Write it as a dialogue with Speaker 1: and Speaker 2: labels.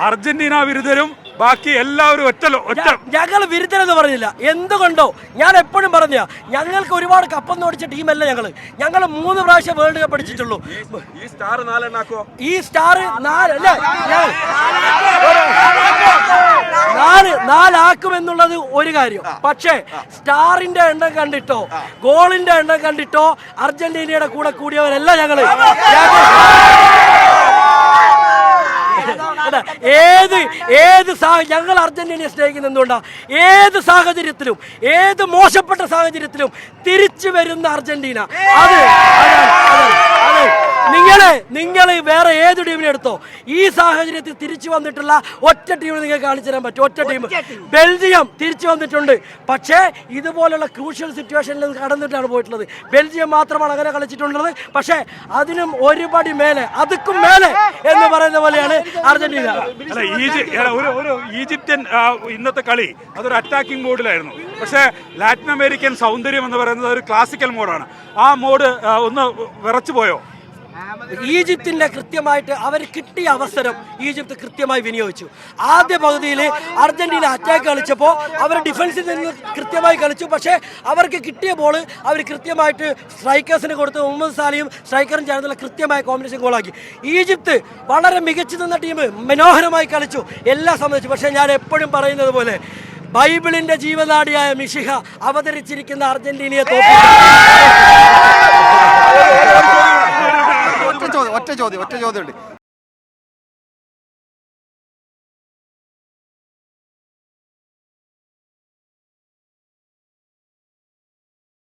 Speaker 1: Argentina വിരുദ്ധരും ബാക്കി എല്ലാവരും ഒറ്റ
Speaker 2: ഞങ്ങൾ വിരുദ്ധരെന്ന് പറഞ്ഞില്ല. എന്തുകൊണ്ടോ ഞാൻ എപ്പോഴും പറഞ്ഞ ഞങ്ങൾക്ക് ഒരുപാട് കപ്പൊന്നും ഓടിച്ച ടീമല്ല ഞങ്ങൾ 3 പ്രാവശ്യം വേൾഡ് കപ്പ് അടിച്ചിട്ടുള്ളൂ. ഈ സ്റ്റാർ 4 ഒരു കാര്യം. പക്ഷേ സ്റ്റാറിന്റെ എണ്ണം കണ്ടിട്ടോ ഗോളിന്റെ എണ്ണം കണ്ടിട്ടോ അർജന്റീനയുടെ കൂടെ കൂടിയവരല്ല ഞങ്ങള്. ഞങ്ങൾ അർജന്റീനയെ സ്നേഹിക്കുന്ന എന്തുകൊണ്ടാ? ഏത് സാഹചര്യത്തിലും ഏത് മോശപ്പെട്ട സാഹചര്യത്തിലും തിരിച്ചു വരുന്ന അർജന്റീന. നിങ്ങൾ വേറെ ഏത് ടീമിനെ എടുത്തോ, ഈ സാഹചര്യത്തിൽ തിരിച്ചു വന്നിട്ടുള്ള ഒറ്റ ടീമിനെ നിങ്ങൾക്ക് കാണിച്ചു തരാൻ പറ്റും. ഒറ്റ ടീം ബെൽജിയം തിരിച്ചു വന്നിട്ടുണ്ട്. പക്ഷേ ഇതുപോലുള്ള ക്രൂഷ്യൽ സിറ്റുവേഷനിൽ കടന്നിട്ടാണ് പോയിട്ടുള്ളത്. ബെൽജിയം മാത്രമാണ് അങ്ങനെ കളിച്ചിട്ടുള്ളത്. പക്ഷേ അതിനും ഒരുപടി മേലെ, അതുക്കും മേലെ എന്ന് പറയുന്ന പോലെയാണ് അർജന്റീന.
Speaker 1: ഈജിപ്ഷ്യൻ ഇന്നത്തെ കളി അതൊരു അറ്റാക്കിംഗ് മോഡിലായിരുന്നു. പക്ഷേ ലാറ്റിൻ അമേരിക്കൻ സൗന്ദര്യം എന്ന് പറയുന്നത് ഒരു ക്ലാസിക്കൽ മോഡാണ്. ആ മോഡ് ഒന്ന് വിറച്ചു പോയോ?
Speaker 2: ഈജിപ്തിന്റെ കൃത്യമായിട്ട് അവർ കിട്ടിയ അവസരം ഈജിപ്ത് കൃത്യമായി വിനിയോഗിച്ചു. ആദ്യ പകുതിയിൽ അർജന്റീന അറ്റാക്ക് കളിച്ചപ്പോൾ അവർ ഡിഫൻസിൽ നിന്ന് കൃത്യമായി കളിച്ചു. പക്ഷേ അവർക്ക് കിട്ടിയ ബോൾ അവർ കൃത്യമായിട്ട് സ്ട്രൈക്കേഴ്സിന് കൊടുത്ത് മുഹമ്മദ് സാലിയും സ്ട്രൈക്കറും ചേർന്നുള്ള കൃത്യമായ കോമ്പിനേഷൻ ഗോളാക്കി. ഈജിപ്ത് വളരെ മികച്ചു നിന്ന ടീം മനോഹരമായി കളിച്ചു, എല്ലാം സംബന്ധിച്ചു. പക്ഷേ ഞാൻ എപ്പോഴും പറയുന്നത് പോലെ ബൈബിളിന്റെ ജീവനാടിയായ മിശിഹ അവതരിച്ചിരിക്കുന്ന അർജന്റീനയെ
Speaker 3: ഒറ്റ ചോദ്യം ഉണ്ട്.